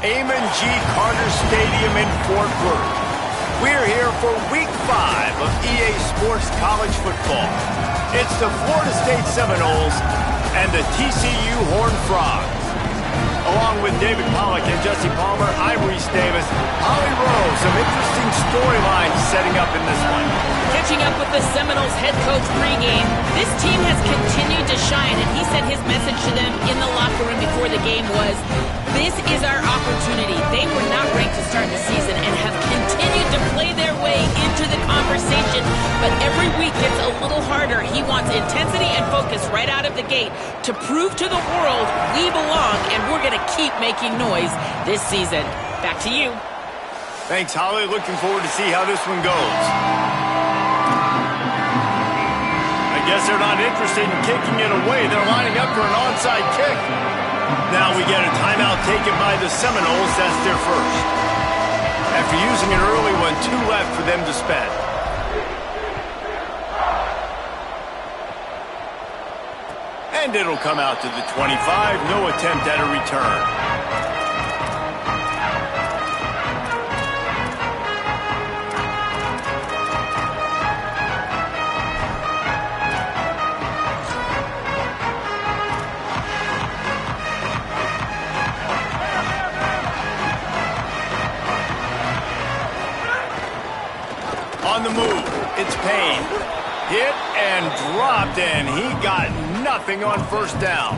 Amon G. Carter Stadium in Fort Worth. We're here for Week 5 of EA Sports College Football. It's the Florida State Seminoles and the TCU Horned Frogs. Along with David Pollack and Jesse Palmer, I'm Reese Davis. Holly Rowe, some interesting storylines setting up in this one. Catching up with the Seminoles head coach pregame, this team has continued to shine, and he said his message to them in the locker room before the game was, this is our opportunity. They were not ranked to start the season and have continued to play their way into the conversation, but every week gets a little harder. He wants intensity and focus right out of the gate to prove to the world we belong, and we're going to keep making noise this season. Back to you. Thanks, Holly. Looking forward to see how this one goes. I guess they're not interested in kicking it away. They're lining up for an onside kick. Now we get a timeout taken by the Seminoles. That's their first. After using an early one, 2 left for them to spend. And it'll come out to the 25. No attempt at a return. On the move, it's Payne. Hit and dropped, and he got nothing on first down.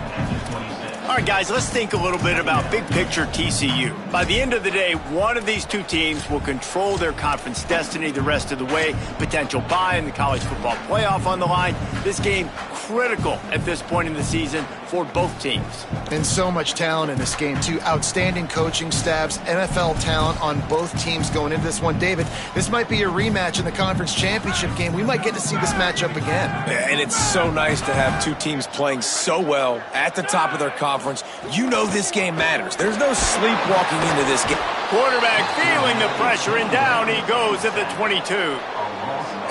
All right, guys, let's think a little bit about big picture TCU. By the end of the day, one of these two teams will control their conference destiny the rest of the way. Potential bye in the college football playoff on the line. This game critical at this point in the season for both teams. And so much talent in this game, too. Outstanding coaching staffs, NFL talent on both teams going into this one. David, this might be a rematch in the conference championship game. We might get to see this matchup again. And it's so nice to have two teams playing so well at the top of their conference. You know this game matters. There's no sleepwalking into this game. Quarterback feeling the pressure, and down he goes at the 22.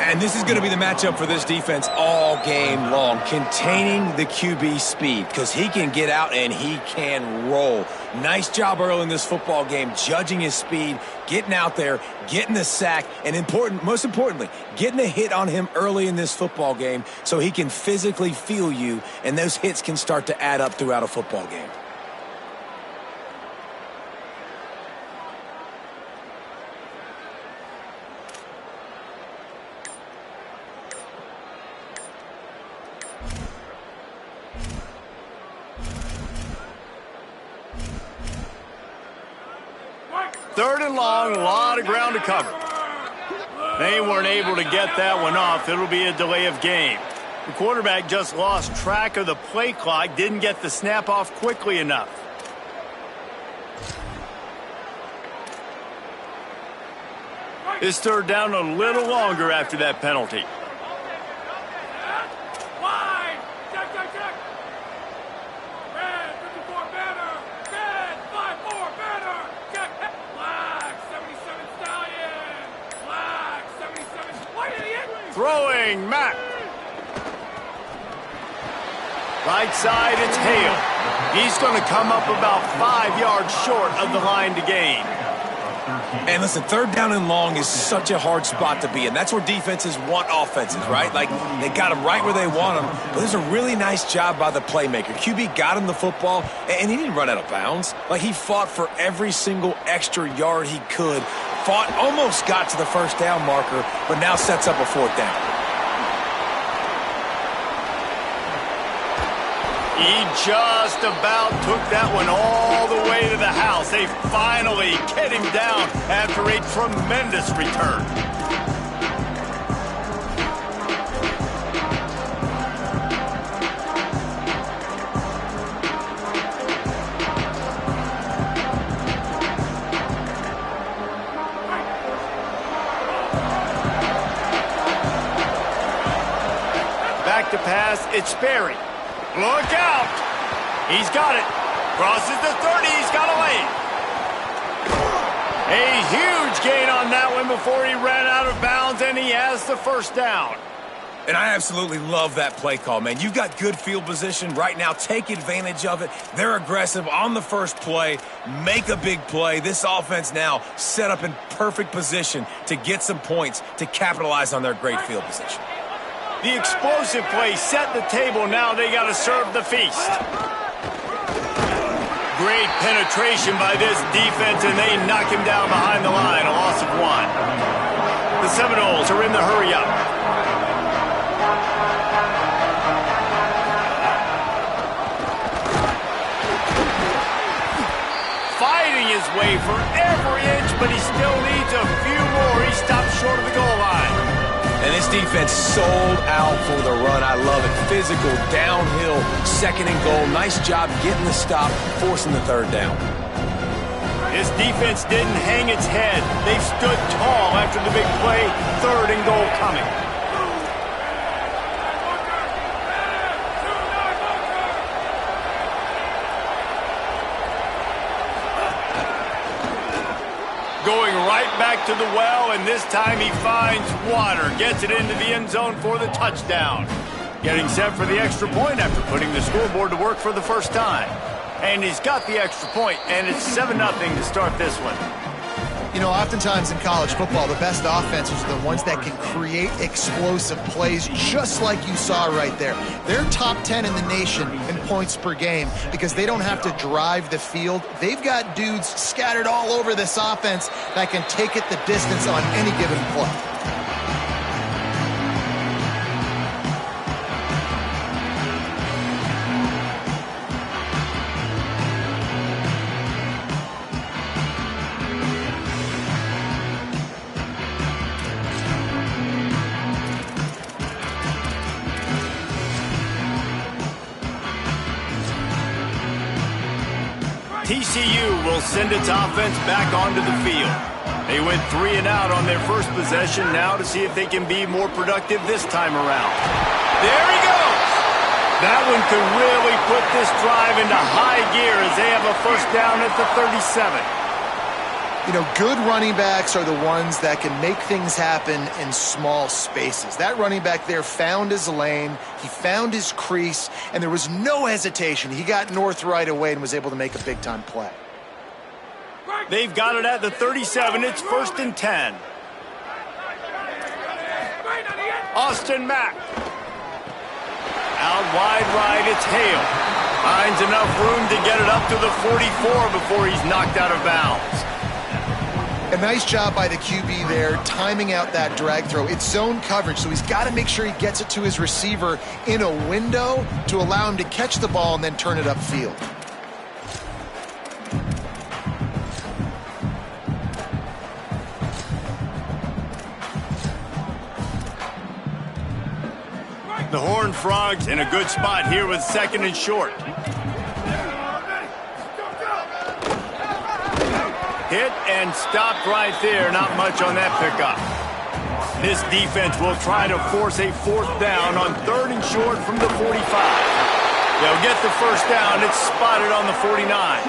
And this is going to be the matchup for this defense all game long, containing the QB speed, because he can get out and he can roll. Nice job early in this football game, judging his speed, getting out there, getting the sack, and most importantly, getting a hit on him early in this football game so he can physically feel you, and those hits can start to add up throughout a football game. Third and long, a lot of ground to cover. They weren't able to get that one off. It'll be a delay of game. The quarterback just lost track of the play clock, didn't get the snap off quickly enough. His third down a little longer after that penalty. Throwing, Mack. Right side, it's Hale. He's going to come up about 5 yards short of the line to gain. And listen, third down and long is such a hard spot to be in. That's where defenses want offenses, right? Like, they got them right where they want them. But there's a really nice job by the playmaker. QB got him the football, and he didn't run out of bounds. Like, he fought for every single extra yard he could. Almost got to the first down marker, but now sets up a fourth down. He just about took that one all the way to the house. They finally get him down after a tremendous return. To pass, it's Sperry. Look out! He's got it. Crosses the 30, he's got a lane. A huge gain on that one before he ran out of bounds, and he has the first down. And I absolutely love that play call, man. You've got good field position right now. Take advantage of it. They're aggressive on the first play. Make a big play. This offense now set up in perfect position to get some points to capitalize on their great field position. The explosive play set the table. Now they got to serve the feast. Great penetration by this defense, and they knock him down behind the line. A loss of 1. The Seminoles are in the hurry-up. Fighting his way for every inch, but he still needs a few more. He stops short of the goal line. And this defense sold out for the run. I love it. Physical, downhill, second and goal. Nice job getting the stop, forcing the third down. This defense didn't hang its head. They stood tall after the big play. Third and goal coming. Going right back to the well, and this time he finds water. Gets it into the end zone for the touchdown. Getting set for the extra point after putting the scoreboard to work for the first time. And he's got the extra point, and it's 7-0 to start this one. You know, oftentimes in college football, the best offenses are the ones that can create explosive plays, just like you saw right there. They're top 10 in the nation in points per game because they don't have to drive the field. They've got dudes scattered all over this offense that can take it the distance on any given play. TCU will send its offense back onto the field. They went 3 and out on their first possession, now to see if they can be more productive this time around. There he goes! That one could really put this drive into high gear as they have a first down at the 37. You know, good running backs are the ones that can make things happen in small spaces. That running back there found his lane, he found his crease, and there was no hesitation. He got north right away and was able to make a big-time play. They've got it at the 37. It's 1st and 10. Austin Mack. Out wide right, it's Hale. Finds enough room to get it up to the 44 before he's knocked out of bounds. A nice job by the QB there, timing out that drag throw. It's zone coverage, so he's got to make sure he gets it to his receiver in a window to allow him to catch the ball and then turn it upfield. The Horned Frogs in a good spot here with 2nd and short. Hit and stopped right there. Not much on that pickup. This defense will try to force a 4th down on 3rd and short from the 45. They'll get the first down. It's spotted on the 49.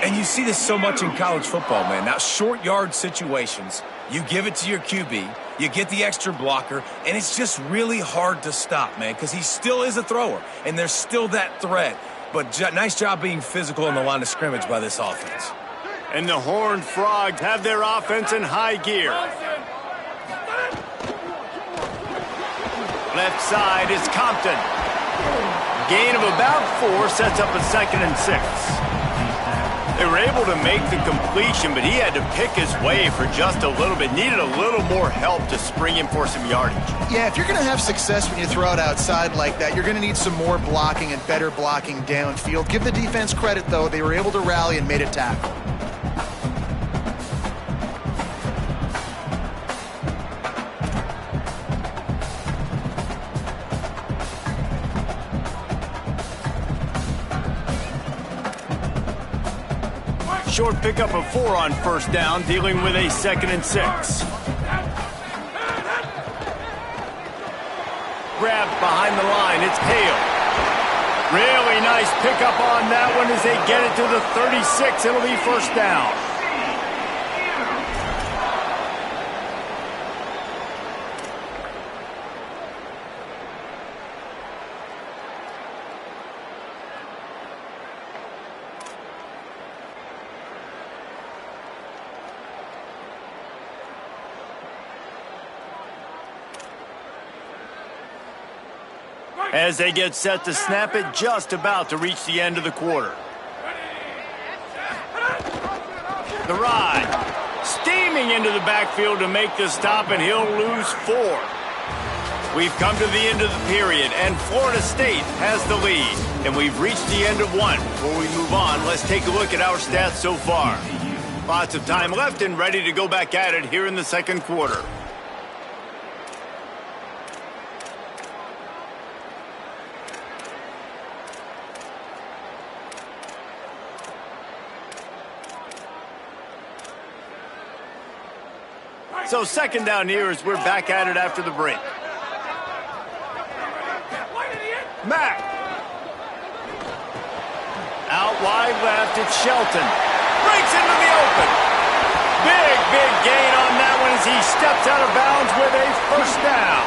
And you see this so much in college football, man. Now, short yard situations, you give it to your QB, you get the extra blocker, and it's just really hard to stop, man, because he still is a thrower, and there's still that threat. But nice job being physical on the line of scrimmage by this offense. And the Horned Frogs have their offense in high gear. Left side is Compton. Gain of about 4 sets up a 2nd and 6. They were able to make the completion, but he had to pick his way for just a little bit. Needed a little more help to spring him for some yardage. Yeah, if you're going to have success when you throw it outside like that, you're going to need some more blocking and better blocking downfield. Give the defense credit, though. They were able to rally and made a tackle. Short pickup of 4 on 1st down, dealing with a 2nd and 6. Grabbed behind the line, it's Hale. Really nice pickup on that one as they get it to the 36. It'll be 1st down. As they get set to snap it, just about to reach the end of the quarter. The ride. Steaming into the backfield to make the stop, and he'll lose 4. We've come to the end of the period, and Florida State has the lead. And we've reached the end of one. Before we move on, let's take a look at our stats so far. Lots of time left and ready to go back at it here in the second quarter. So second down here as we're back at it after the break. Mack. Out wide left, it's Shelton. Breaks into the open. Big gain on that one as he steps out of bounds with a first down.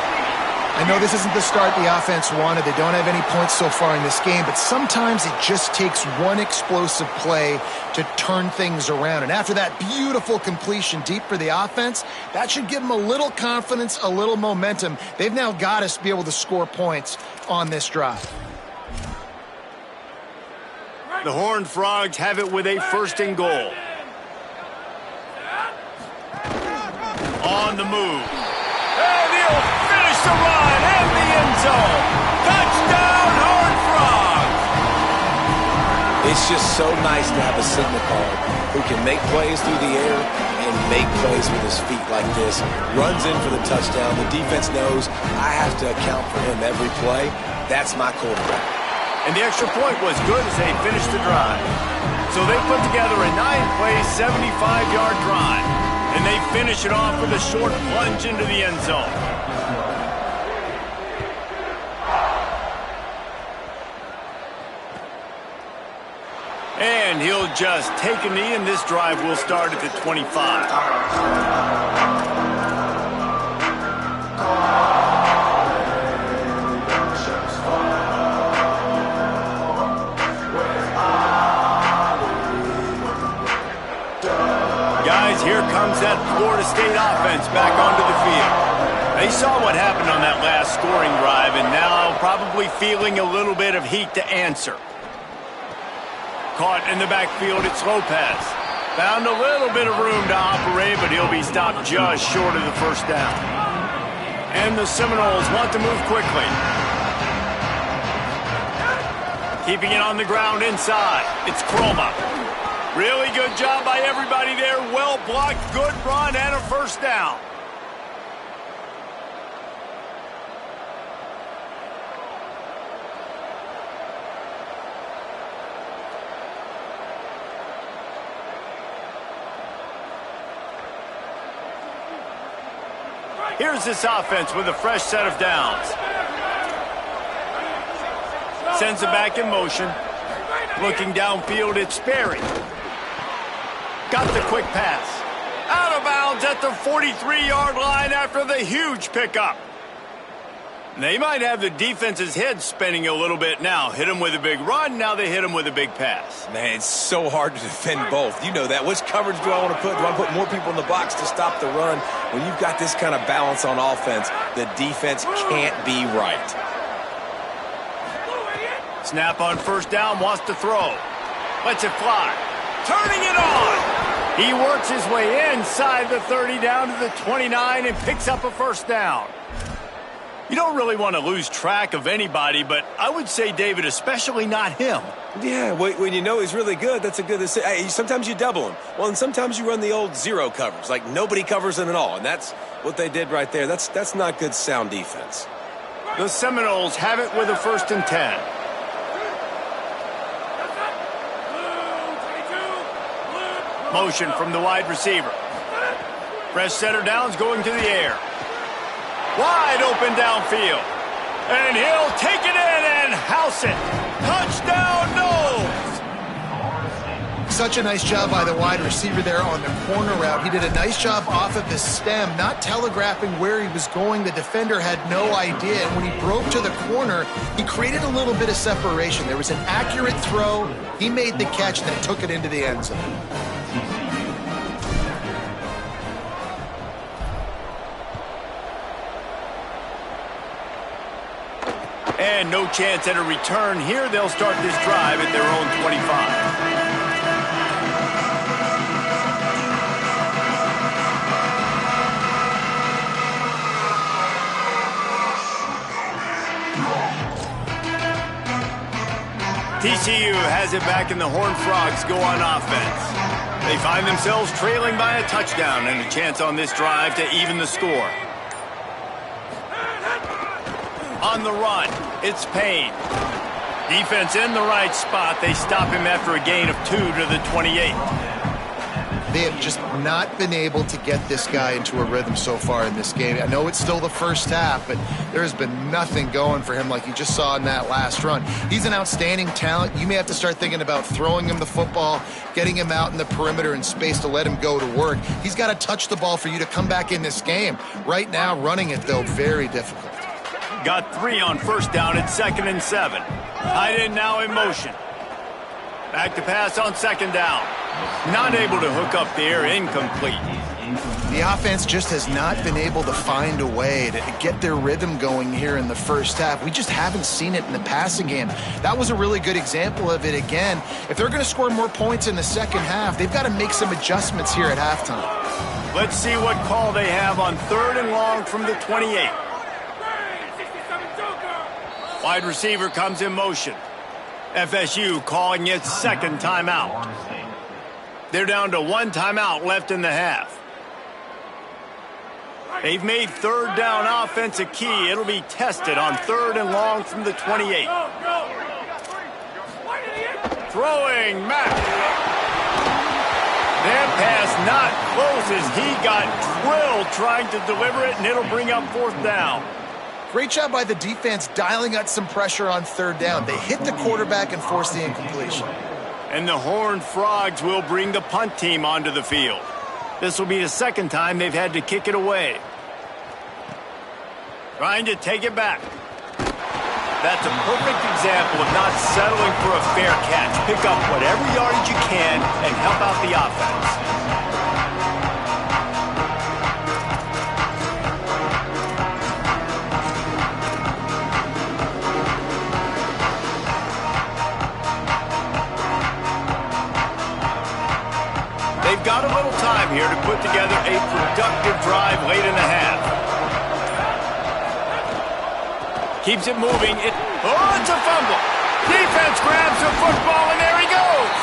I know this isn't the start the offense wanted. They don't have any points so far in this game, but sometimes it just takes one explosive play to turn things around. And after that beautiful completion deep for the offense, that should give them a little confidence, a little momentum. They've now got us to be able to score points on this drive. The Horned Frogs have it with a first and goal. On the move. And he'll finish the run in the end zone. Touchdown, Horned Frogs! It's just so nice to have a signal call who can make plays through the air and make plays with his feet like this. Runs in for the touchdown. The defense knows I have to account for him every play. That's my quarterback. And the extra point was good as they finished the drive. So they put together a 9-play, 75-yard drive. And they finish it off with a short plunge into the end zone. And he'll just take a knee, and this drive will start at the 25. Here comes that Florida State offense back onto the field. They saw what happened on that last scoring drive, and now probably feeling a little bit of heat to answer. Caught in the backfield, it's Lopez. Found a little bit of room to operate, but he'll be stopped just short of the first down. And the Seminoles want to move quickly. Keeping it on the ground inside, it's Croma. Really good job by everybody there. Well blocked, good run, and a first down. Here's this offense with a fresh set of downs. Sends it back in motion. Looking downfield, it's Sperry. Got the quick pass. Out of bounds at the 43-yard line after the huge pickup. They might have the defense's head spinning a little bit now. Hit them with a big run, now they hit them with a big pass. Man, it's so hard to defend both. You know that. Which coverage do I want to put? Do I put more people in the box to stop the run? When you've got this kind of balance on offense, the defense can't be right. Snap on first down, wants to throw. Lets it fly. Turning it on. He works his way inside the 30 down to the 29 and picks up a first down. You don't really want to lose track of anybody, but I would say, David, especially not him. Yeah, when you know he's really good, that's a good decision. Hey, sometimes you double him. Well, and sometimes you run the old zero covers, like nobody covers him at all, and that's what they did right there. That's not good sound defense. The Seminoles have it with a 1st and 10. Motion from the wide receiver. Fresh setter downs going to the air. Wide open downfield. And he'll take it in and house it. Touchdown, Noles! Such a nice job by the wide receiver there on the corner route. He did a nice job off of the stem, not telegraphing where he was going. The defender had no idea. And when he broke to the corner, he created a little bit of separation. There was an accurate throw. He made the catch, then took it into the end zone. And no chance at a return here. They'll start this drive at their own 25. TCU has it back, and the Horned Frogs go on offense. They find themselves trailing by a touchdown and a chance on this drive to even the score. On the run, it's Payne. Defense in the right spot. They stop him after a gain of 2 to the 28. They have just not been able to get this guy into a rhythm so far in this game. I know it's still the first half, but there has been nothing going for him like you just saw in that last run. He's an outstanding talent. You may have to start thinking about throwing him the football, getting him out in the perimeter in space to let him go to work. He's got to touch the ball for you to come back in this game. Right now, running it, though, very difficult. Got 3 on first down at 2nd and 7. Tight end now in motion. Back to pass on 2nd down. Not able to hook up there, incomplete. The offense just has not been able to find a way to get their rhythm going here in the first half. We just haven't seen it in the passing game. That was a really good example of it again. If they're going to score more points in the second half, they've got to make some adjustments here at halftime. Let's see what call they have on 3rd and long from the 28. Wide receiver comes in motion. FSU calling its 2nd timeout. They're down to 1 timeout left in the half. They've made 3rd down offense a key. It'll be tested on 3rd and long from the 28. Throwing Mack. That pass not close as he got drilled trying to deliver it, and it'll bring up 4th down. Great job by the defense dialing up some pressure on 3rd down. They hit the quarterback and forced the incompletion. And the Horned Frogs will bring the punt team onto the field. This will be the 2nd time they've had to kick it away. Trying to take it back. That's a perfect example of not settling for a fair catch. Pick up whatever yardage you can and help out the offense. They've got a little time here to put together a productive drive late in the half. Keeps it moving. It's a fumble. Defense grabs the football, and there he goes.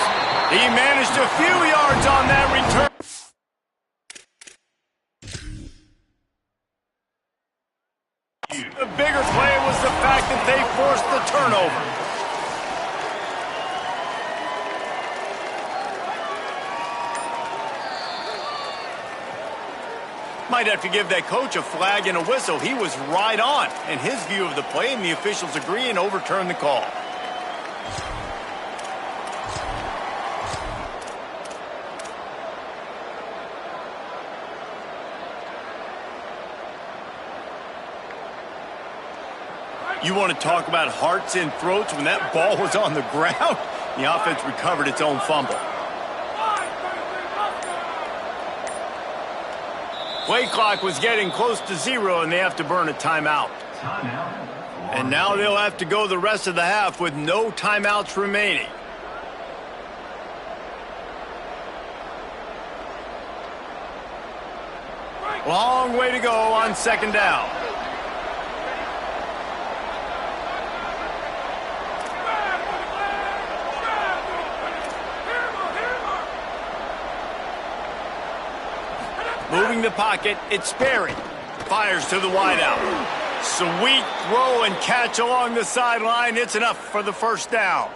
He managed a few yards on that return. The bigger play was the fact that they forced the turnover. Might have to give that coach a flag and a whistle. He was right on in his view of the play, and the officials agree and overturn the call. You want to talk about hearts and throats when that ball was on the ground? The offense recovered its own fumble. Play clock was getting close to 0, and they have to burn a timeout. And now they'll have to go the rest of the half with no timeouts remaining. Long way to go on 2nd down. Moving the pocket, it's Sperry. Fires to the wideout. Sweet throw and catch along the sideline. It's enough for the 1st down.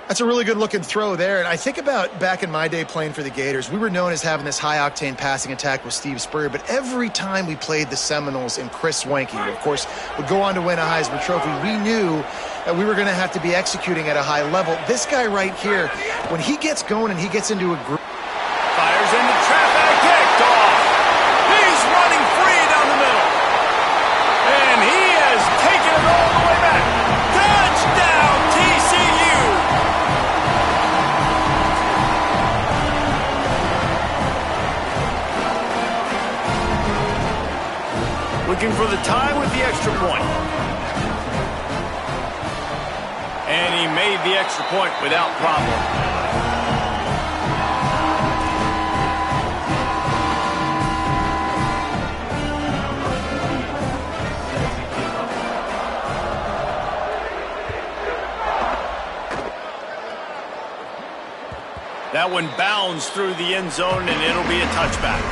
That's a really good-looking throw there. And I think about back in my day playing for the Gators, we were known as having this high-octane passing attack with Steve Spurrier, but every time we played the Seminoles and Chris Wenke, who, of course, would go on to win a Heisman Trophy, we knew that we were going to have to be executing at a high level. This guy right here, when he gets going and he gets into a group... Fires into traffic, kicked off. He's running free down the middle. And he has taken it all the way back. Touchdown, TCU. Looking for the tie with the extra point. And he made the extra point without problem. That one bounds through the end zone, and it'll be a touchback.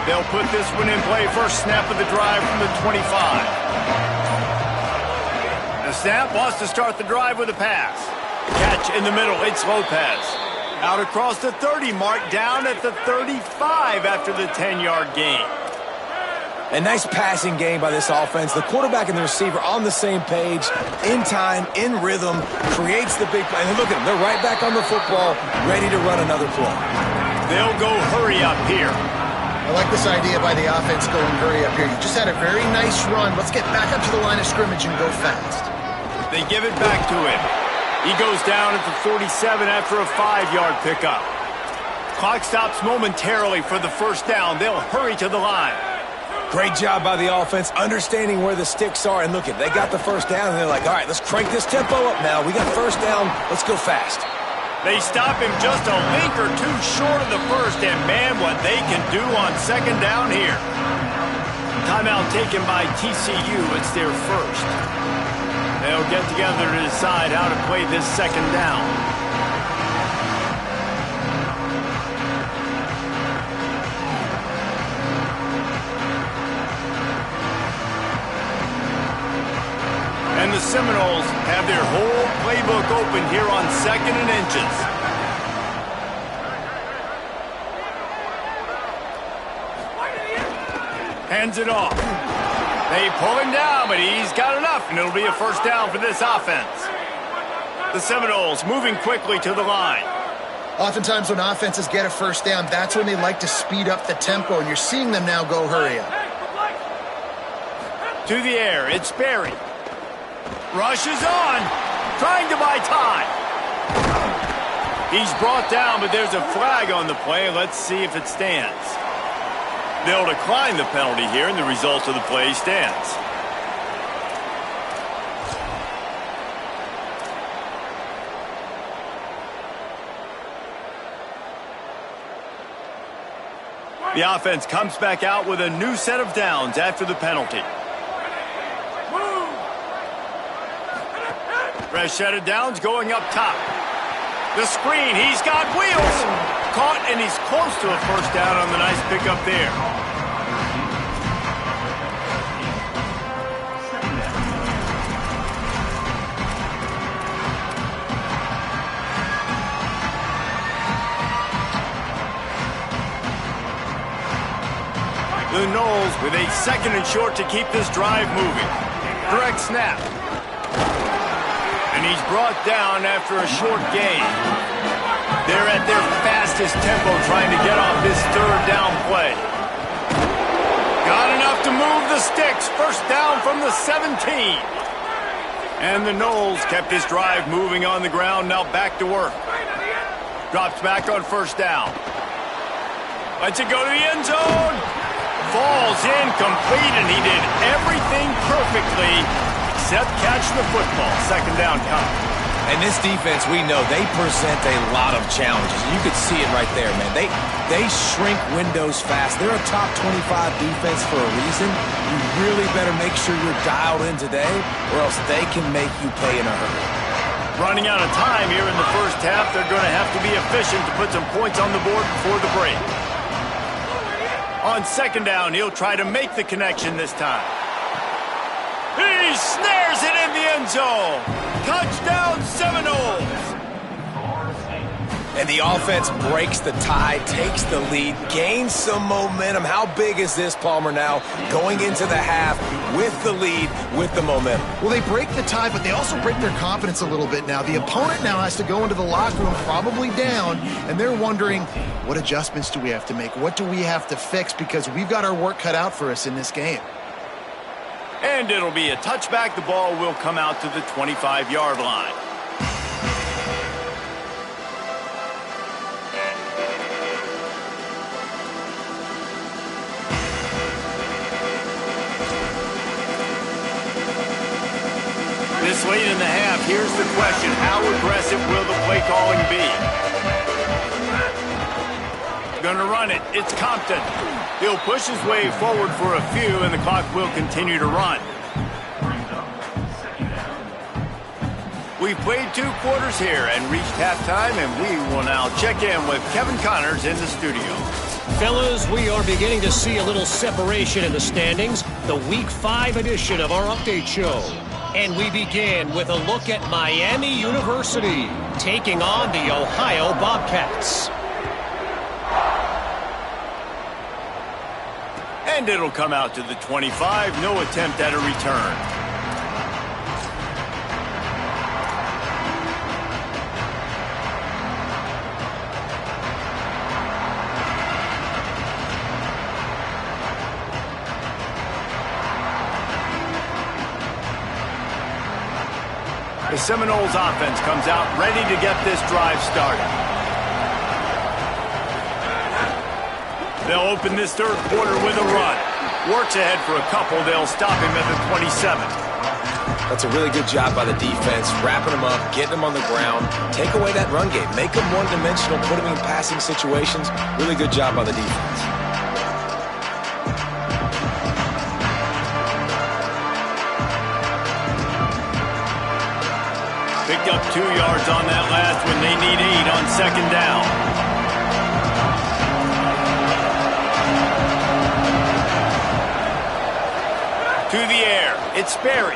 They'll put this one in play. First snap of the drive from the 25. The snap wants to start the drive with a pass. Catch in the middle. It's Lopez. Out across the 30 mark, down at the 35 after the 10-yard gain. A nice passing game by this offense. The quarterback and the receiver on the same page, in time, in rhythm, creates the big play. And look at them. They're right back on the football, ready to run another play. They'll go hurry up here. I like this idea by the offense going hurry up here. You just had a very nice run. Let's get back up to the line of scrimmage and go fast. They give it back to him. He goes down at the 47 after a 5-yard pickup. Clock stops momentarily for the first down. They'll hurry to the line. Great job by the offense, understanding where the sticks are. And look, they got the first down, and they're like, all right, let's crank this tempo up now. We got first down. Let's go fast. They stop him just a link or two short of the first, and man, what they can do on second down here. Timeout taken by TCU. It's their first. They'll get together to decide how to play this second down. And the Seminoles have their whole playbook open here on 2nd and inches. Hands it off. They pull him down, but he's got enough, and it'll be a first down for this offense. The Seminoles moving quickly to the line. Oftentimes when offenses get a first down, that's when they like to speed up the tempo, and you're seeing them now go hurry up. To the air, it's Berry. Rushes on, trying to buy time. He's brought down, but there's a flag on the play. Let's see if it stands. They'll decline the penalty here, and the result of the play stands. The offense comes back out with a new set of downs after the penalty. Fresh set of downs going up top. The screen, he's got wheels. Caught, and he's close to a first down on the nice pickup there. The Noles with a 2nd and short to keep this drive moving. Direct snap. And he's brought down after a short gain. They're at their fastest tempo trying to get off this 3rd down play. Got enough to move the sticks. First down from the 17. And the Noles kept this drive moving on the ground. Now back to work. Drops back on first down. Lets it go to the end zone. Falls incomplete, and he did everything perfectly except catch the football. Second down coming. And this defense, we know, they present a lot of challenges. You could see it right there, man. They shrink windows fast. They're a top 25 defense for a reason. You really better make sure you're dialed in today, or else they can make you pay in a hurry. Running out of time here in the first half. They're going to have to be efficient to put some points on the board before the break. On second down, he'll try to make the connection this time. He snares it in the end zone. Touchdown, Seminoles. And the offense breaks the tie, takes the lead, gains some momentum. How big is this, Palmer, now going into the half with the lead, with the momentum? Well, they break the tie, but they also break their confidence a little bit now. The opponent now has to go into the locker room probably down, and they're wondering, what adjustments do we have to make? What do we have to fix? Because we've got our work cut out for us in this game. And it'll be a touchback. The ball will come out to the 25-yard line. This late in the half, here's the question. How aggressive will the play calling be? Gonna run it. It's Compton. He'll push his way forward for a few, and the clock will continue to run. We've played 2 quarters here and reached halftime, and we will now check in with Kevin Connors in the studio. Fellas, we are beginning to see a little separation in the standings. The Week 5 edition of our update show. And we begin with a look at Miami University taking on the Ohio Bobcats. And it'll come out to the 25. No attempt at a return. The Seminoles offense comes out ready to get this drive started. They'll open this 3rd quarter with a run. Works ahead for a couple. They'll stop him at the 27. That's a really good job by the defense, wrapping them up, getting them on the ground. Take away that run game. Make them one-dimensional, put them in passing situations. Really good job by the defense. Picked up 2 yards on that last one. They need 8 on 2nd down. To the air. It's Sperry.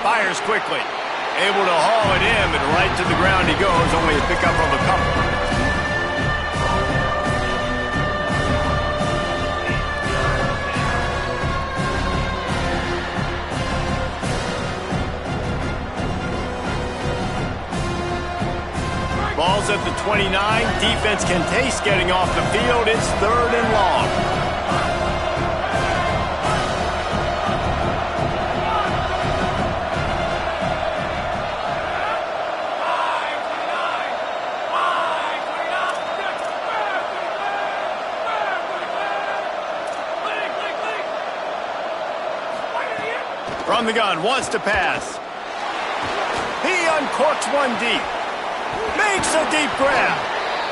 Fires quickly. Able to haul it in, but right to the ground he goes. Only a pickup of a couple. Ball's at the 29. Defense can taste getting off the field. It's 3rd and long. From the gun, wants to pass. He uncorks one deep. Makes a deep grab.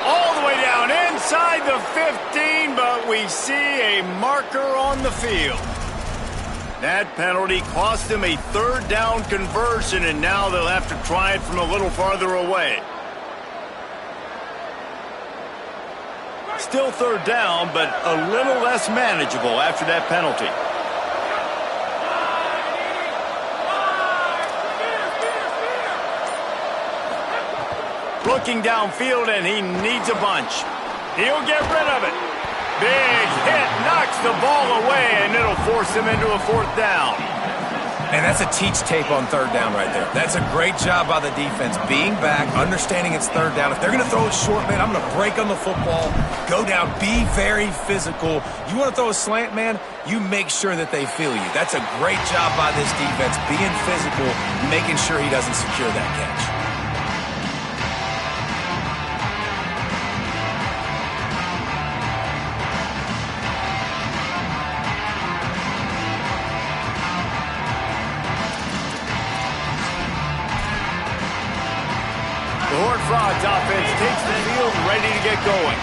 All the way down inside the 15, but we see a marker on the field. That penalty cost them a 3rd down conversion, and now they'll have to try it from a little farther away. Still 3rd down, but a little less manageable after that penalty. Looking downfield, and he needs a bunch. He'll get rid of it. Big hit, knocks the ball away, and it'll force him into a 4th down. And that's a teach tape on 3rd down right there. That's a great job by the defense, being back, understanding it's 3rd down. If they're going to throw it short, man, I'm going to break on the football, go down, be very physical. You want to throw a slant, man, you make sure that they feel you. That's a great job by this defense, being physical, making sure he doesn't secure that catch. Frogs offense takes the field, ready to get going.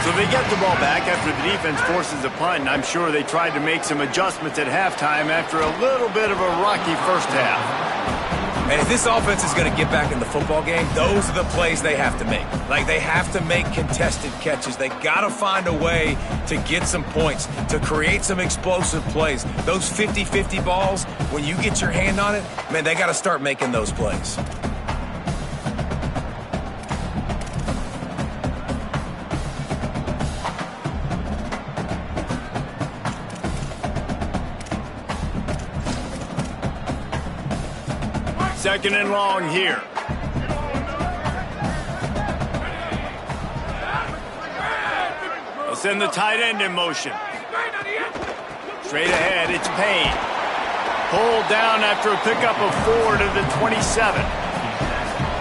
So they get the ball back after the defense forces a punt, and I'm sure they tried to make some adjustments at halftime after a little bit of a rocky first half. And if this offense is going to get back in the football game, those are the plays they have to make. Like, they have to make contested catches. They got to find a way to get some points, to create some explosive plays. Those 50-50 balls, when you get your hand on it, man, they got to start making those plays. Second and long here. They'll send the tight end in motion. Straight ahead, it's Payne. Pulled down after a pickup of 4 to the 27.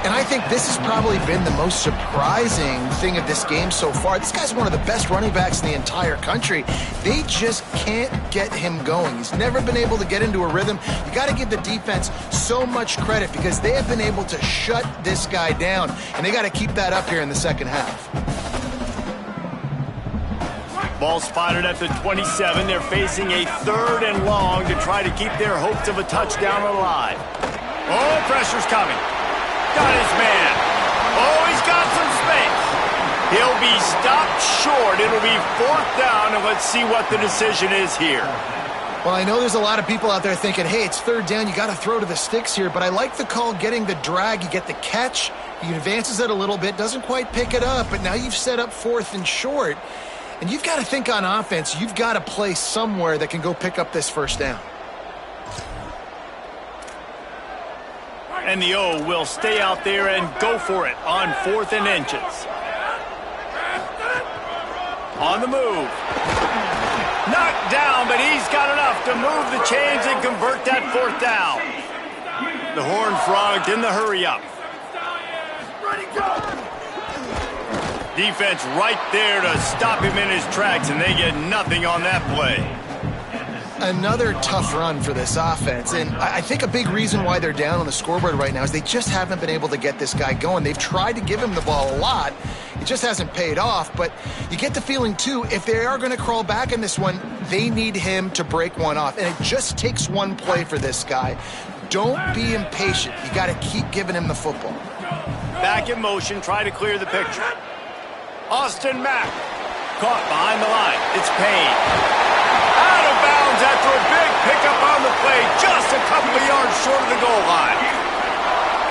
And I think this has probably been the most surprising thing of this game so far. This guy's one of the best running backs in the entire country. They just can't get him going. He's never been able to get into a rhythm. You got to give the defense so much credit because they have been able to shut this guy down, and they got to keep that up here in the second half. Ball spotted at the 27. They're facing a 3rd and long to try to keep their hopes of a touchdown alive. Oh, pressure's coming. Got his man. Oh, he's got some space. He'll be stopped short. It'll be 4th down, and let's see what the decision is here. Well, I know there's a lot of people out there thinking, hey, it's 3rd down. You got to throw to the sticks here, but I like the call getting the drag. You get the catch. He advances it a little bit, doesn't quite pick it up, but now you've set up 4th and short. And you've got to think on offense, you've got to play somewhere that can go pick up this 1st down. And the O will stay out there and go for it on 4th and inches. On the move. Knocked down, but he's got enough to move the chains and convert that 4th down. The Horned Frogs in the hurry-up. Defense right there to stop him in his tracks, and they get nothing on that play. Another tough run for this offense, and I think a big reason why they're down on the scoreboard right now is they just haven't been able to get this guy going. They've tried to give him the ball a lot. It just hasn't paid off, but you get the feeling, too, if they are going to crawl back in this one, they need him to break one off, and it just takes one play for this guy. Don't be impatient. You got to keep giving him the football. Back in motion, try to clear the picture. Austin Mack, caught behind the line. It's Payne. Out of bounds after a big pickup on the play, just a couple of yards short of the goal line.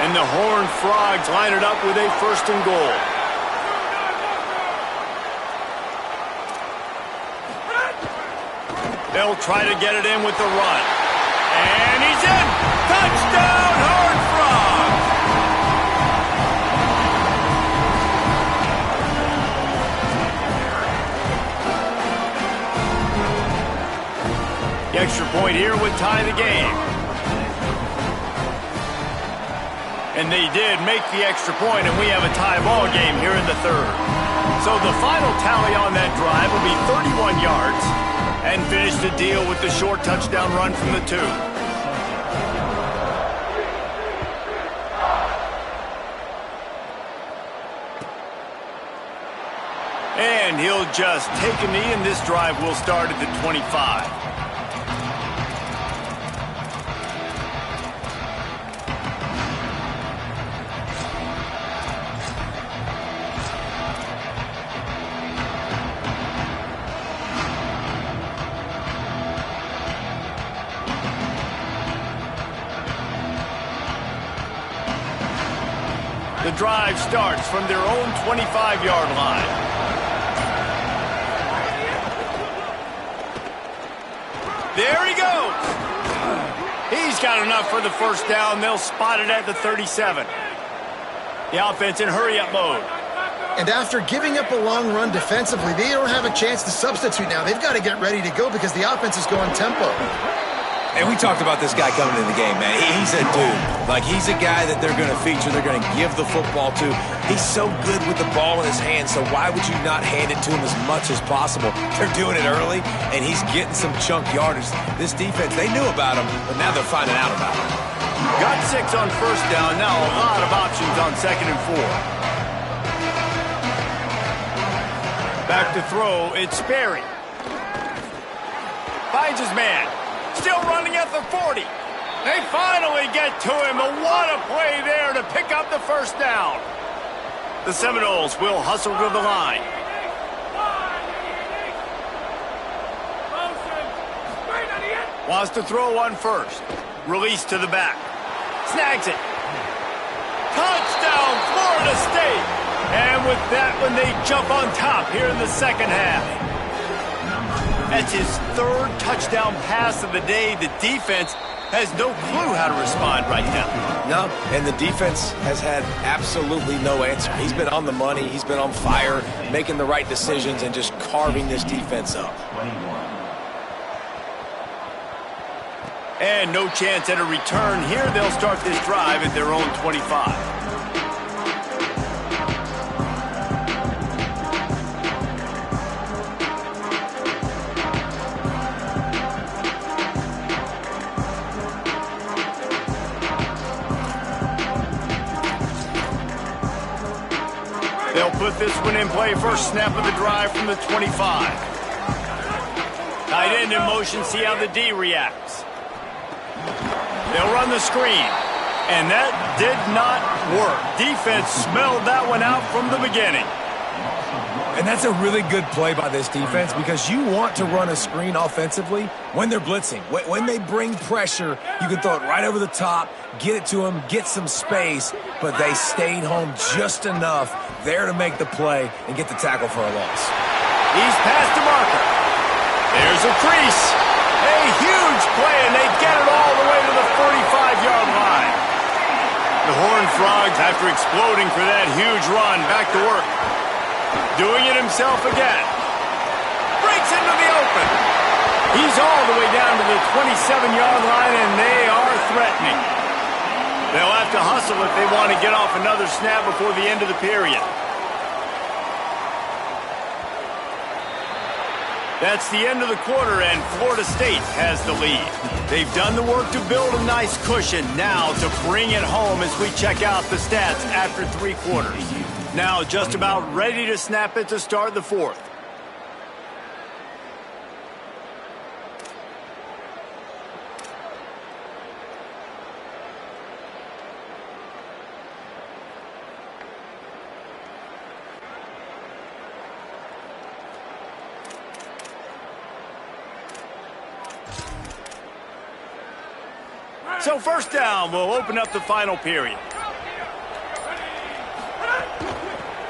And the Horned Frogs line it up with a 1st and goal. They'll try to get it in with the run. And he's in! Touchdown, Horned Frogs! The extra point here would tie the game. And they did make the extra point, and we have a tie ball game here in the 3rd. So the final tally on that drive will be 31 yards and finish the deal with the short touchdown run from the 2. And he'll just take a knee, and this drive will start at the 25. The drive starts from their own 25-yard line. There he goes. He's got enough for the 1st down. They'll spot it at the 37. The offense in hurry-up mode. And after giving up a long run defensively, they don't have a chance to substitute now. They've got to get ready to go because the offense is going tempo. And we talked about this guy coming into the game, man. He's a dude. Like, he's a guy that they're going to feature, they're going to give the football to. He's so good with the ball in his hands, so why would you not hand it to him as much as possible? They're doing it early, and he's getting some chunk yardage. This defense, they knew about him, but now they're finding out about him. Got 6 on 1st down. Now a lot of options on 2nd and 4. Back to throw, it's Sperry. Finds his man. Still running at the 40. They finally get to him, but what a play there to pick up the 1st down. The Seminoles will hustle to the line. Wants to throw on 1st. Release to the back. Snags it. Touchdown, Florida State. And with that one, they jump on top here in the 2nd half. That's his 3rd touchdown pass of the day. The defense has no clue how to respond right now. No, and the defense has had absolutely no answer. He's been on the money. He's been on fire, making the right decisions and just carving this defense up. And no chance at a return here. They'll start this drive at their own 25. They'll put this one in play. First snap of the drive from the 25. Tight end in motion. See how the D reacts. They'll run the screen. And that did not work. Defense smelled that one out from the beginning. And that's a really good play by this defense because you want to run a screen offensively when they're blitzing. When they bring pressure, you can throw it right over the top, get it to them, get some space, but they stayed home just enough there to make the play and get the tackle for a loss. He's past the marker. There's a crease. A huge play, and they get it all the way to the 45-yard line. The Horned Frogs, after exploding for that huge run, back to work. Doing it himself again. Breaks into the open. He's all the way down to the 27-yard line, and they are threatening. They'll have to hustle if they want to get off another snap before the end of the period. That's the end of the quarter, and Florida State has the lead. They've done the work to build a nice cushion. Now to bring it home as we check out the stats after 3 quarters. Now just about ready to snap it to start the 4th. So first down, we'll open up the final period.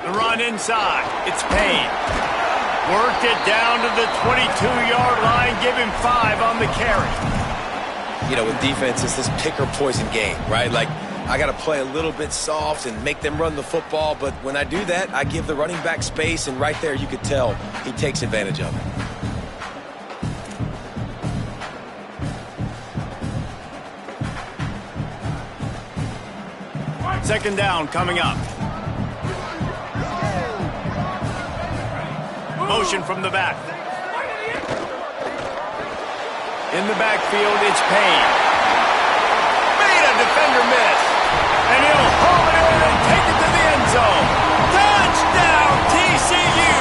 The run inside. It's Payne. Worked it down to the 22-yard line. Give him 5 on the carry. You know, with defense, it's this pick or poison game, right? Like, I got to play a little bit soft and make them run the football, but when I do that, I give the running back space, and right there you could tell he takes advantage of it. Second down coming up. Motion from the back. In the backfield, it's Payne. Made a defender miss. And he'll haul it in and take it to the end zone. Touchdown, TCU!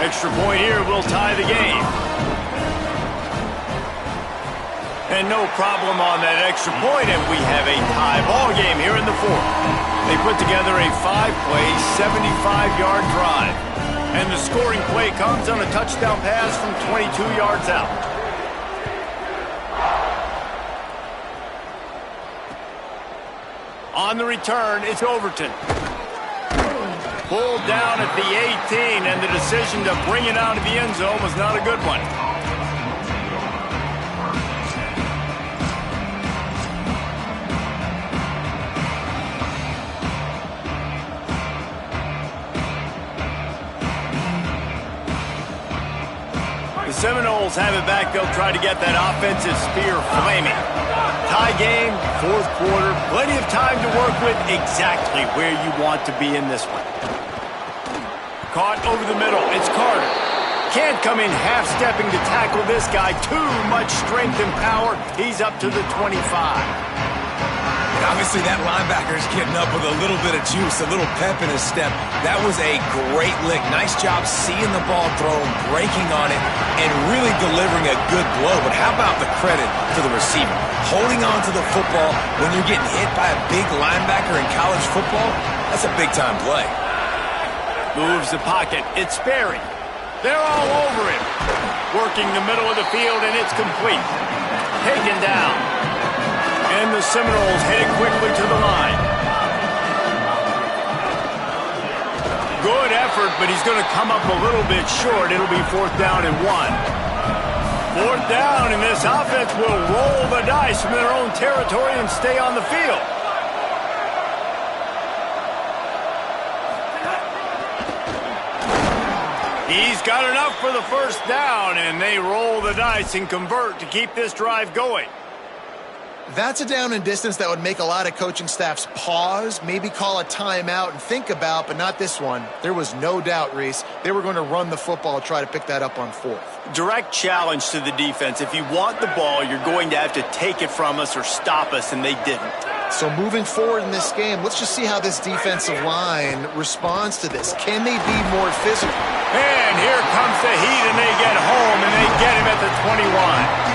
Extra point here will tie the game. And no problem on that extra point, and we have a tie ball game here in the 4th. They put together a 5-play, 75-yard drive. And the scoring play comes on a touchdown pass from 22 yards out. On the return, it's Overton. Pulled down at the 18, and the decision to bring it out of the end zone was not a good one. Seminoles have it back. They'll try to get that offensive spear flaming. Tie game, 4th quarter. Plenty of time to work with. Exactly where you want to be in this one. Caught over the middle. It's Carter. Can't come in half-stepping to tackle this guy. Too much strength and power. He's up to the 25. Obviously, that linebacker is getting up with a little bit of juice, a little pep in his step. That was a great lick. Nice job seeing the ball thrown, breaking on it, and really delivering a good blow. But how about the credit to the receiver? Holding on to the football when you're getting hit by a big linebacker in college football, that's a big-time play. Moves the pocket. It's Sperry. They're all over him. Working the middle of the field, and it's complete. Taken down. And the Seminoles heading quickly to the line. Good effort, but he's going to come up a little bit short. It'll be 4th down and 1. 4th down, and this offense will roll the dice from their own territory and stay on the field. He's got enough for the 1st down, and they roll the dice and convert to keep this drive going. That's a down and distance that would make a lot of coaching staffs pause, maybe call a timeout and think about, but not this one. There was no doubt, Reese, they were going to run the football, try to pick that up on 4th. Direct challenge to the defense. If you want the ball, you're going to have to take it from us or stop us, and they didn't. So moving forward in this game, let's just see how this defensive line responds to this. Can they be more physical? And here comes the heat, and they get home, and they get him at the 21.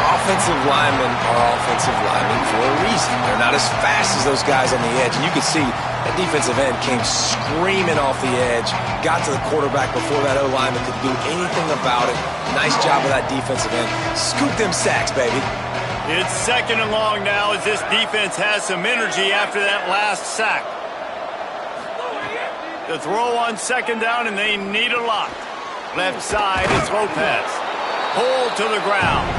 Offensive linemen are offensive linemen for a reason. They're not as fast as those guys on the edge. And you can see that defensive end came screaming off the edge, got to the quarterback before that O-lineman could do anything about it. Nice job of that defensive end. Scoop them sacks, baby. It's 2nd and long now as this defense has some energy after that last sack. The throw on 2nd down, and they need a lot. Left side, it's Lopez. Pulled to the ground.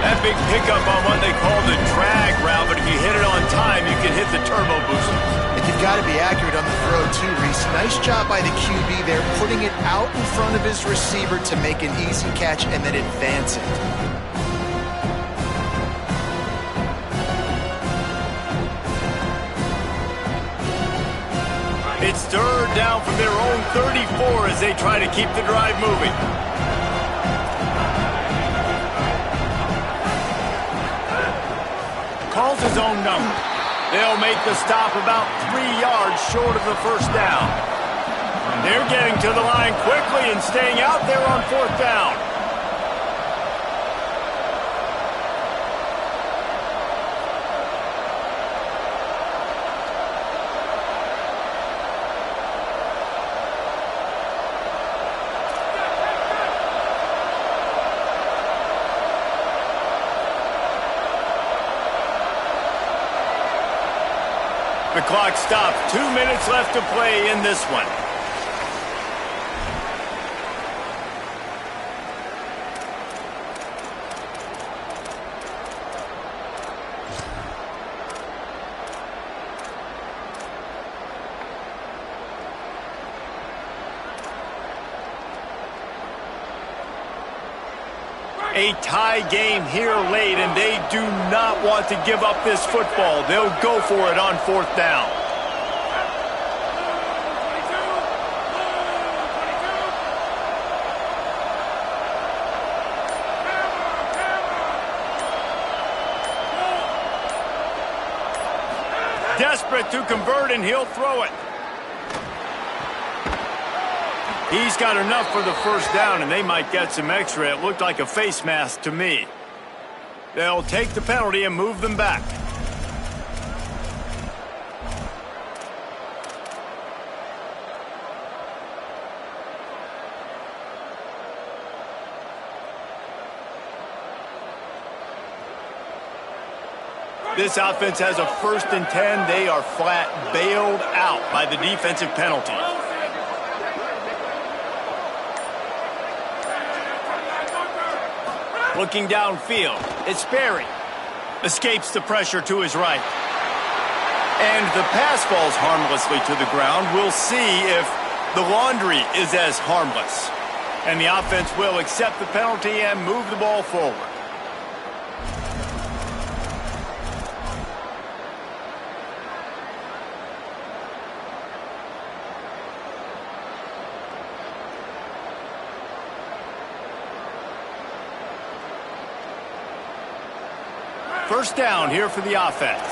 That big pickup on what they call the drag route, but if you hit it on time, you can hit the turbo booster. And you've got to be accurate on the throw too, Reese. Nice job by the QB there, putting it out in front of his receiver to make an easy catch and then advance it. It's 3rd down from their own 34 as they try to keep the drive moving. Calls his own number. They'll make the stop about 3 yards short of the 1st down. They're getting to the line quickly and staying out there on 4th down. The clock stops. 2 minutes left to play in this one. A tie game here late, and they do not want to give up this football. They'll go for it on 4th down. Desperate to convert, and he'll throw it. He's got enough for the 1st down, and they might get some extra. It looked like a face mask to me. They'll take the penalty and move them back. This offense has a 1st and 10. They are flat bailed out by the defensive penalty. Looking downfield, it's Berry. Escapes the pressure to his right. And the pass falls harmlessly to the ground. We'll see if the laundry is as harmless. And the offense will accept the penalty and move the ball forward. First down here for the offense.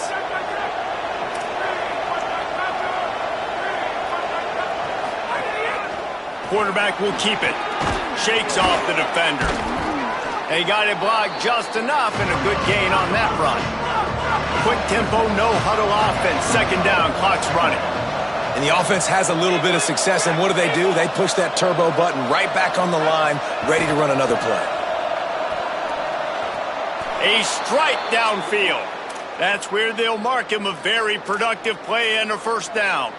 Quarterback will keep it. Shakes off the defender. They got it blocked just enough, and a good gain on that run. Quick tempo, no huddle offense. 2nd down, clock's running. And the offense has a little bit of success, and what do? They push that turbo button right back on the line, ready to run another play. A strike downfield. That's where they'll mark him. A very productive play and a 1st down.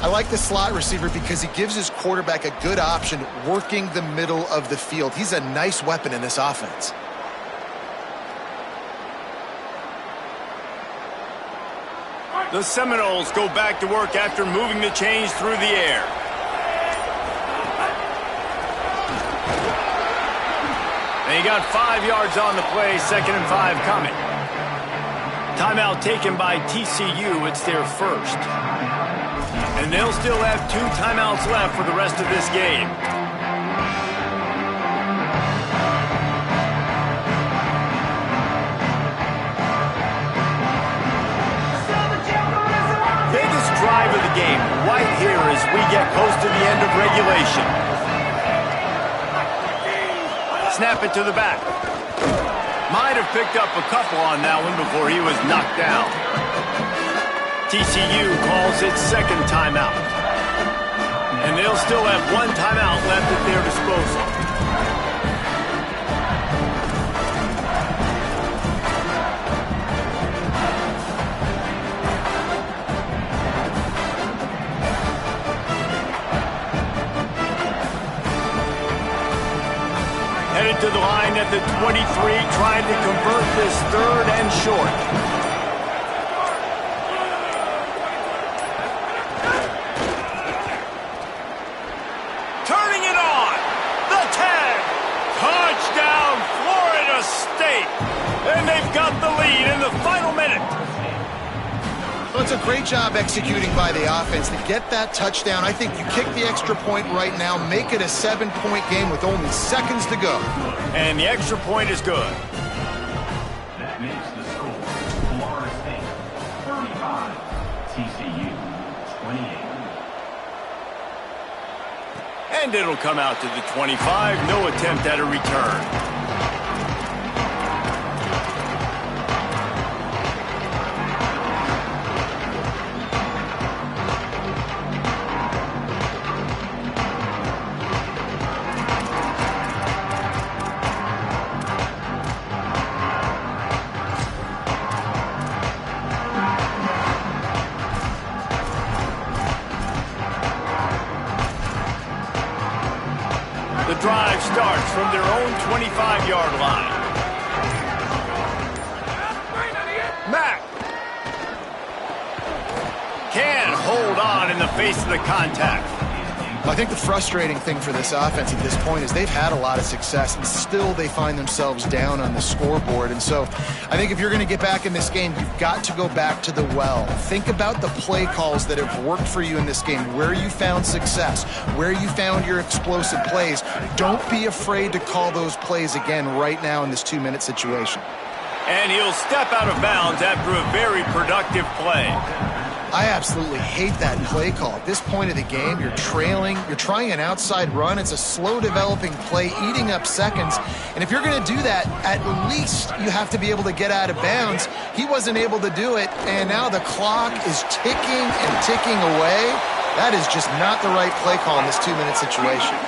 I like the slot receiver because he gives his quarterback a good option working the middle of the field. He's a nice weapon in this offense. The Seminoles go back to work after moving the chains through the air. And he got 5 yards on the play, 2nd and 5 coming. Timeout taken by TCU. It's their first. And they'll still have 2 timeouts left for the rest of this game. Biggest drive of the game right here as we get close to the end of regulation. Snap it to the back. Might have picked up a couple on that one before he was knocked down. TCU calls its 2nd timeout. And they'll still have 1 timeout left at their disposal. Headed to the line at the 23, trying to convert this 3rd and short. Turning it on. The 10. Touchdown, Florida State. And they've got the lead in the final minute. Well, it's a great job executing by the offense to get that touchdown. I think you kick the extra point right now, make it a 7-point game with only seconds to go. And the extra point is good. That makes the score Florida State 35, TCU 28. And it'll come out to the 25. No attempt at a return. The drive starts from their own 25-yard line. Mack can't hold on in the face of the contact. I think the frustrating thing for this offense at this point is they've had a lot of success, and still they find themselves down on the scoreboard. And so I think if you're going to get back in this game, you've got to go back to the well. Think about the play calls that have worked for you in this game, where you found success, where you found your explosive plays. Don't be afraid to call those plays again right now in this 2-minute situation. And he'll step out of bounds after a very productive play. I absolutely hate that play call. At this point of the game, you're trailing, you're trying an outside run. It's a slow developing play, eating up seconds. And if you're going to do that, at least you have to be able to get out of bounds. He wasn't able to do it, and now the clock is ticking and ticking away. That is just not the right play call in this 2-minute situation.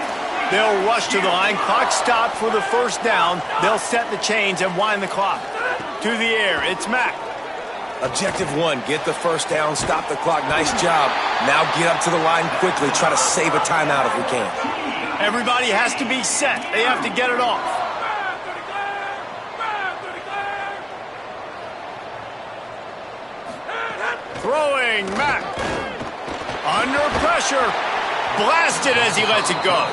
They'll rush to the line. Clock stopped for the first down. They'll set the chains and wind the clock. To the air, it's Mack. Objective 1, get the first down, stop the clock. Nice job. Now get up to the line quickly. Try to save a timeout if we can. Everybody has to be set. They have to get it off. Throwing Mack. Under pressure. Blasted as he lets it go.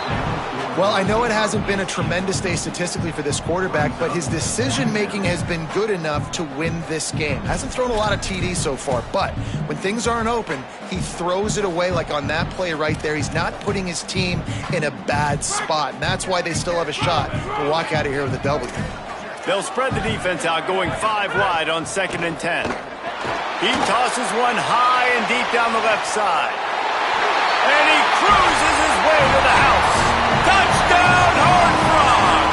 Well, I know it hasn't been a tremendous day statistically for this quarterback, but his decision-making has been good enough to win this game. Hasn't thrown a lot of TDs so far, but when things aren't open, he throws it away like on that play right there. He's not putting his team in a bad spot, and that's why they still have a shot to walk out of here with a W. They'll spread the defense out, going 5 wide on 2nd and 10. He tosses one high and deep down the left side. And he cruises his way to the house. Touchdown, Horned Frog!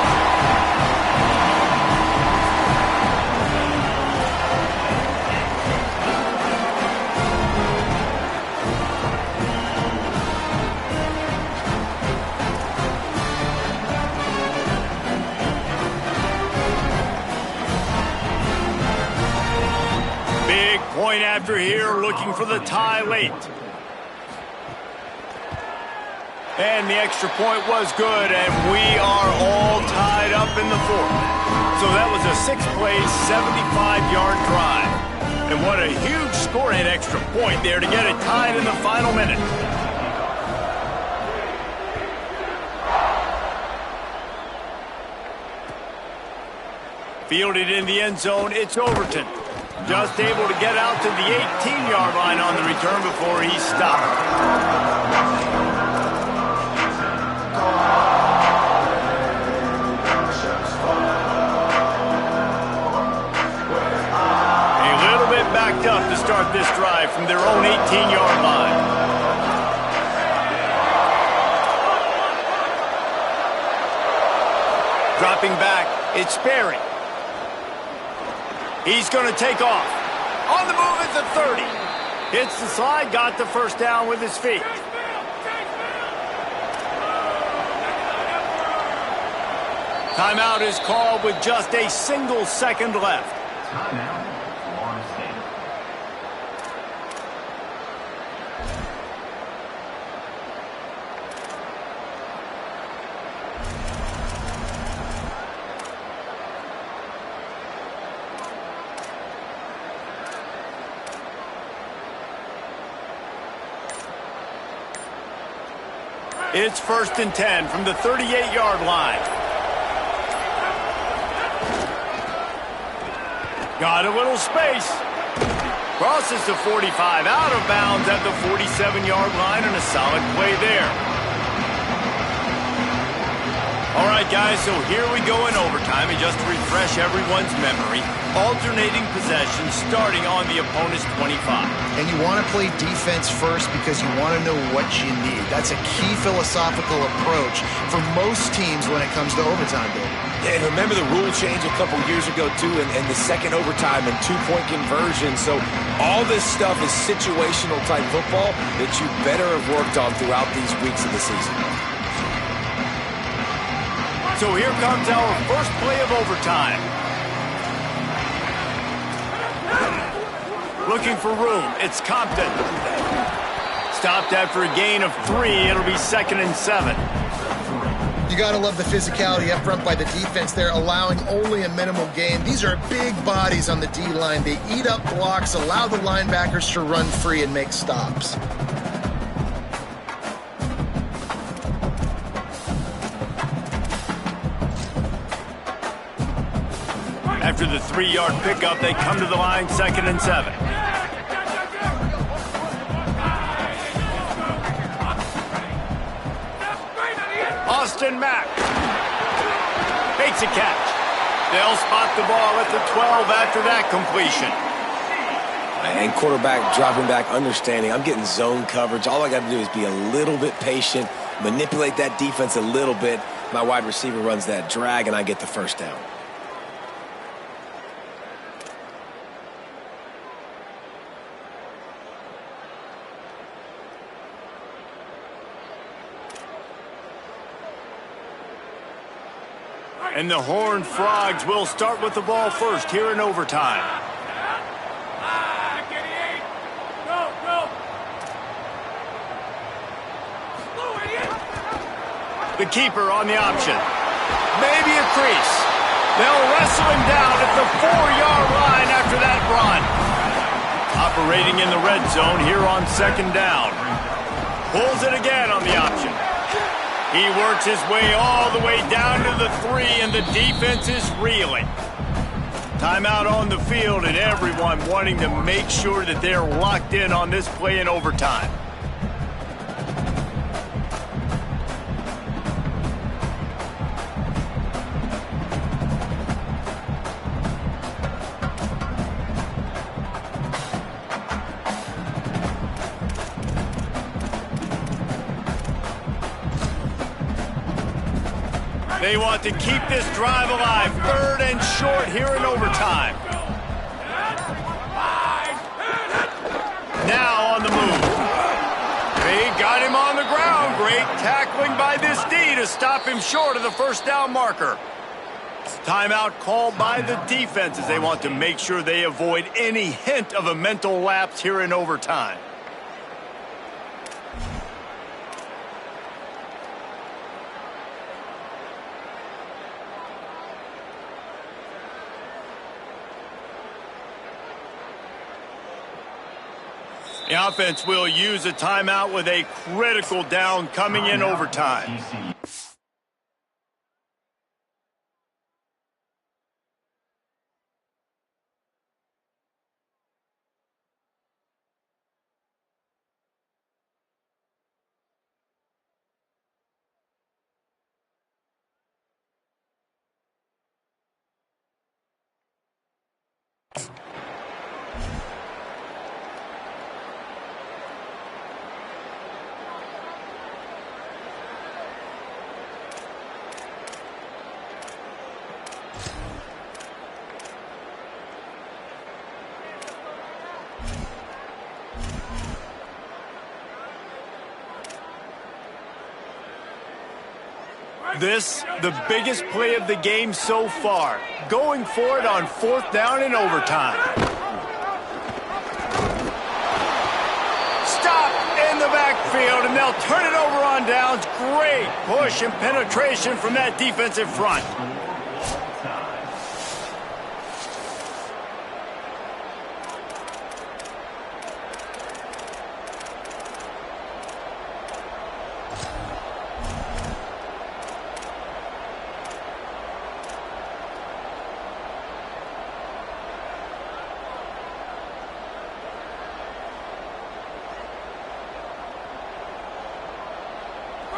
Big point after here, looking for the tie late. And the extra point was good, and we are all tied up in the fourth. So that was a 6-play, 75-yard drive. And what a huge score and extra point there to get it tied in the final minute. Fielded in the end zone, it's Overton. Just able to get out to the 18-yard line on the return before he stopped. A little bit backed up to start this drive from their own 18-yard line. Dropping back, it's Sperry. He's going to take off. On the move at the 30. Hits the slide, got the first down with his feet. Timeout is called with just a single second left. Timeout, Florida State. It's 1st and 10 from the 38-yard line. Got a little space. Crosses the 45, out of bounds at the 47-yard line, and a solid play there. All right, guys, so here we go in overtime, and just to refresh everyone's memory, alternating possession starting on the opponent's 25. And you want to play defense first because you want to know what you need. That's a key philosophical approach for most teams when it comes to overtime, David. Yeah, and remember the rule change a couple years ago, too, and the second overtime and two-point conversion. So all this stuff is situational-type football that you better have worked on throughout these weeks of the season. So here comes our first play of overtime. Looking for room, it's Compton. Stopped after a gain of 3, it'll be 2nd and 7. You got to love the physicality up front by the defense there, allowing only a minimal gain. These are big bodies on the D-line. They eat up blocks, allow the linebackers to run free and make stops. After the 3-yard pickup, they come to the line, 2nd and 7. Austin Mack makes a catch. They'll spot the ball at the 12 after that completion. And quarterback dropping back, understanding I'm getting zone coverage. All I got to do is be a little bit patient, manipulate that defense a little bit. My wide receiver runs that drag, and I get the first down. And the Horned Frogs will start with the ball first here in overtime. The keeper on the option. Maybe a crease. They'll wrestle him down at the 4-yard line after that run. Operating in the red zone here on 2nd down. Pulls it again on the option. He works his way all the way down to the 3, and the defense is reeling. Timeout on the field, and everyone wanting to make sure that they're locked in on this play in overtime. They want to keep this drive alive. 3rd and short here in overtime. Now on the move. They got him on the ground. Great tackling by this D to stop him short of the first down marker. Timeout called by the defense as they want to make sure they avoid any hint of a mental lapse here in overtime. The offense will use a timeout with a critical down coming in overtime. This, the biggest play of the game so far. Going for it on 4th down in overtime. Stop in the backfield, and they'll turn it over on downs. Great push and penetration from that defensive front.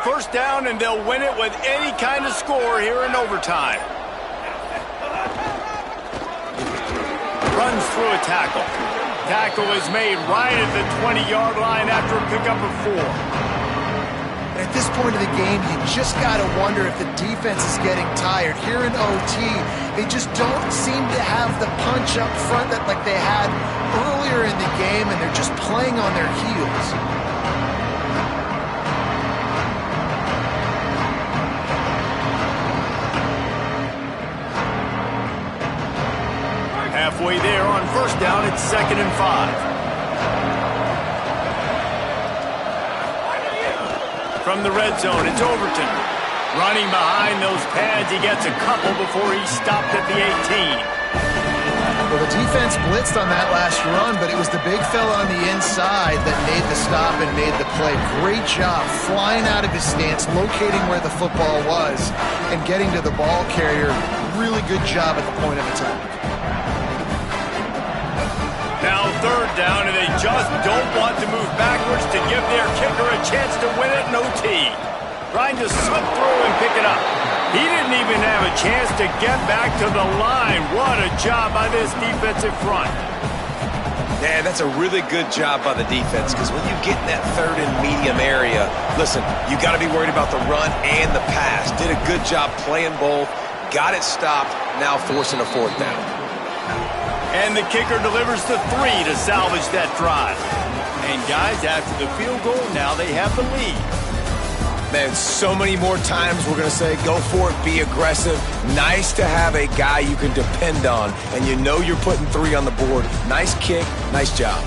First down, and they'll win it with any kind of score here in overtime. Runs through a tackle. Tackle is made right at the 20-yard line after a pickup of 4. At this point of the game, you just got to wonder if the defense is getting tired. Here in OT, they just don't seem to have the punch up front that like they had earlier in the game, and they're just playing on their heels. Halfway there on first down, it's 2nd and 5. From the red zone, it's Overton. Running behind those pads, he gets a couple before he stopped at the 18. Well, the defense blitzed on that last run, but it was the big fella on the inside that made the stop and made the play. Great job flying out of his stance, locating where the football was, and getting to the ball carrier. Really good job at the point of attack. Now 3rd down, and they just don't want to move backwards to give their kicker a chance to win it in OT. Trying to slip through and pick it up. He didn't even have a chance to get back to the line. What a job by this defensive front. Yeah, that's a really good job by the defense, because when you get in that 3rd and medium area, listen, you got to be worried about the run and the pass. Did a good job playing both, got it stopped, now forcing a 4th down. And the kicker delivers the 3 to salvage that drive. And guys, after the field goal, now they have the lead. Man, so many more times we're going to say, go for it, be aggressive. Nice to have a guy you can depend on, and you know you're putting 3 on the board. Nice kick, nice job.